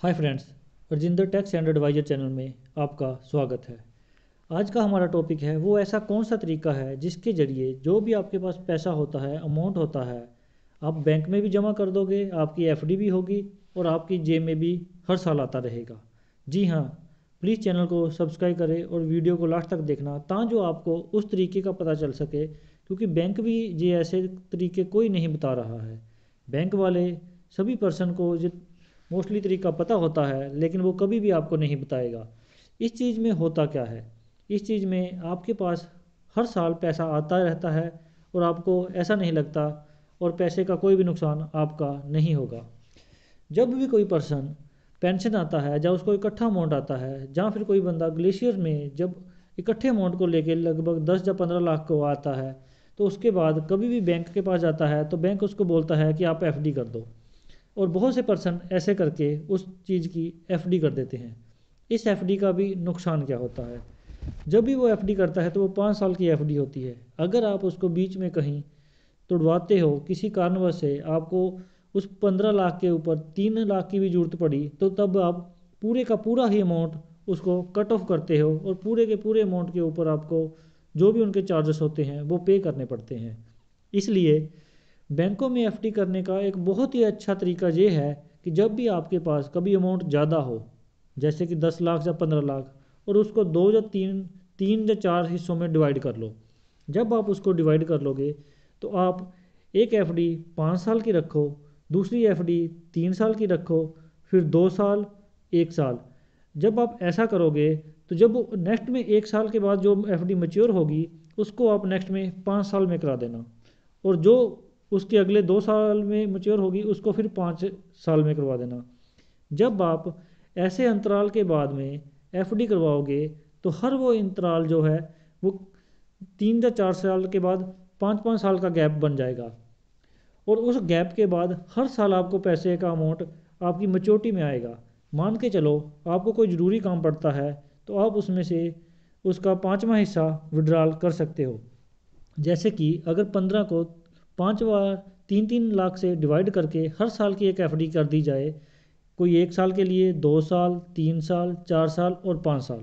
Hi friends, Rajendra tax and advisor channel में आपका स्वागत है। आज का हमारा टॉपिक है वो ऐसा कौन सा तरीका है जिसके ज़रिए जो भी आपके पास पैसा होता है, अमाउंट होता है, आप बैंक में भी जमा कर दोगे, आपकी एफडी भी होगी और आपकी जेब में भी हर साल आता रहेगा। जी हाँ, प्लीज़ चैनल को सब्सक्राइब करें और वीडियो को लास्ट तक देखना ताकि आपको उस तरीके का पता चल सके, क्योंकि बैंक भी ये ऐसे तरीके कोई नहीं बता रहा है। बैंक वाले सभी पर्सन को मोस्टली तरीका पता होता है, लेकिन वो कभी भी आपको नहीं बताएगा। इस चीज़ में होता क्या है, इस चीज़ में आपके पास हर साल पैसा आता रहता है और आपको ऐसा नहीं लगता और पैसे का कोई भी नुकसान आपका नहीं होगा। जब भी कोई पर्सन पेंशन आता है, जब उसको इकट्ठा अमाउंट आता है, जहाँ फिर कोई बंदा ग्लेशियर में जब इकट्ठे अमाउंट को लेके लगभग 10 या 15 लाख को आता है, तो उसके बाद कभी भी बैंक के पास जाता है तो बैंक उसको बोलता है कि आप एफडी कर दो। और बहुत से पर्सन ऐसे करके उस चीज़ की एफडी कर देते हैं। इस एफडी का भी नुकसान क्या होता है, जब भी वो एफडी करता है तो वो 5 साल की एफडी होती है। अगर आप उसको बीच में कहीं तुड़वाते हो, किसी कारणवश से आपको उस 15 लाख के ऊपर 3 लाख की भी ज़रूरत पड़ी, तो तब आप पूरे का पूरा ही अमाउंट उसको कट ऑफ करते हो और पूरे के पूरे अमाउंट के ऊपर आपको जो भी उनके चार्जेस होते हैं वो पे करने पड़ते हैं। इसलिए बैंकों में एफडी करने का एक बहुत ही अच्छा तरीका ये है कि जब भी आपके पास कभी अमाउंट ज़्यादा हो, जैसे कि 10 लाख या 15 लाख, और उसको दो या तीन तीन या चार हिस्सों में डिवाइड कर लो। जब आप उसको डिवाइड कर लोगे तो आप एक एफडी 5 साल की रखो, दूसरी एफडी 3 साल की रखो, फिर 2 साल, 1 साल। जब आप ऐसा करोगे तो जब नेक्स्ट में 1 साल के बाद जो एफडी मैच्योर होगी उसको आप नेक्स्ट में 5 साल में करा देना, और जो उसके अगले 2 साल में मैच्योर होगी उसको फिर 5 साल में करवा देना। जब आप ऐसे अंतराल के बाद में एफडी करवाओगे तो हर वो अंतराल जो है वो 3 या 4 साल के बाद 5 5 साल का गैप बन जाएगा, और उस गैप के बाद हर साल आपको पैसे का अमाउंट आपकी मैच्योरिटी में आएगा। मान के चलो आपको कोई ज़रूरी काम पड़ता है तो आप उसमें से उसका 5वां हिस्सा विड्रॉल कर सकते हो। जैसे कि अगर 15 को 5 बार 3 3 लाख से डिवाइड करके हर साल की एक एफडी कर दी जाए, कोई 1 साल के लिए, 2 साल, 3 साल, 4 साल और 5 साल।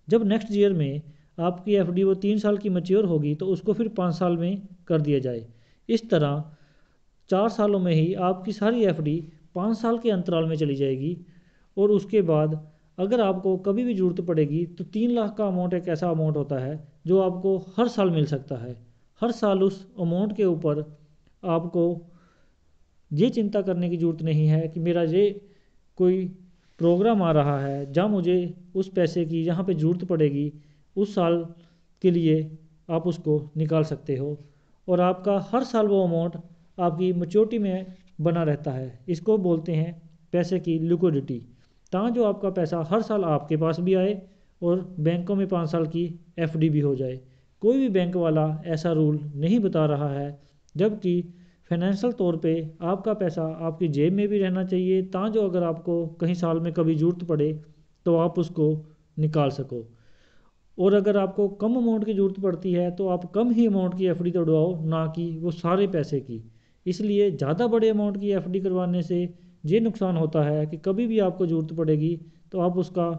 जब नेक्स्ट ईयर में आपकी एफडी वो 3 साल की मैच्योर होगी तो उसको फिर 5 साल में कर दिया जाए। इस तरह 4 सालों में ही आपकी सारी एफडी 5 साल के अंतराल में चली जाएगी, और उसके बाद अगर आपको कभी भी ज़रूरत पड़ेगी तो 3 लाख का अमाउंट एक ऐसा अमाउंट होता है जो आपको हर साल मिल सकता है। हर साल उस अमाउंट के ऊपर आपको ये चिंता करने की ज़रूरत नहीं है कि मेरा ये कोई प्रोग्राम आ रहा है जहाँ मुझे उस पैसे की जहाँ पे ज़रूरत पड़ेगी उस साल के लिए आप उसको निकाल सकते हो, और आपका हर साल वो अमाउंट आपकी मैच्योरिटी में बना रहता है। इसको बोलते हैं पैसे की लिक्विडिटी, ताकि जो आपका पैसा हर साल आपके पास भी आए और बैंकों में 5 साल की एफडी भी हो जाए। कोई भी बैंक वाला ऐसा रूल नहीं बता रहा है, जबकि फाइनेंशियल तौर पे आपका पैसा आपकी जेब में भी रहना चाहिए, ताकि जो अगर आपको कहीं साल में कभी ज़रूरत पड़े तो आप उसको निकाल सको। और अगर आपको कम अमाउंट की ज़रूरत पड़ती है तो आप कम ही अमाउंट की एफडी तोड़वाओ, ना कि वो सारे पैसे की। इसलिए ज़्यादा बड़े अमाउंट की एफडी करवाने से ये नुकसान होता है कि कभी भी आपको ज़रूरत पड़ेगी तो आप उसका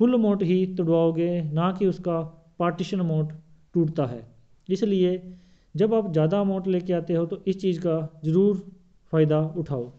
फुल अमाउंट ही तुड़वाओगे, ना कि उसका पार्टीशन अमाउंट टूटता है। इसलिए जब आप ज़्यादा अमाउंट लेके आते हो तो इस चीज़ का ज़रूर फ़ायदा उठाओ।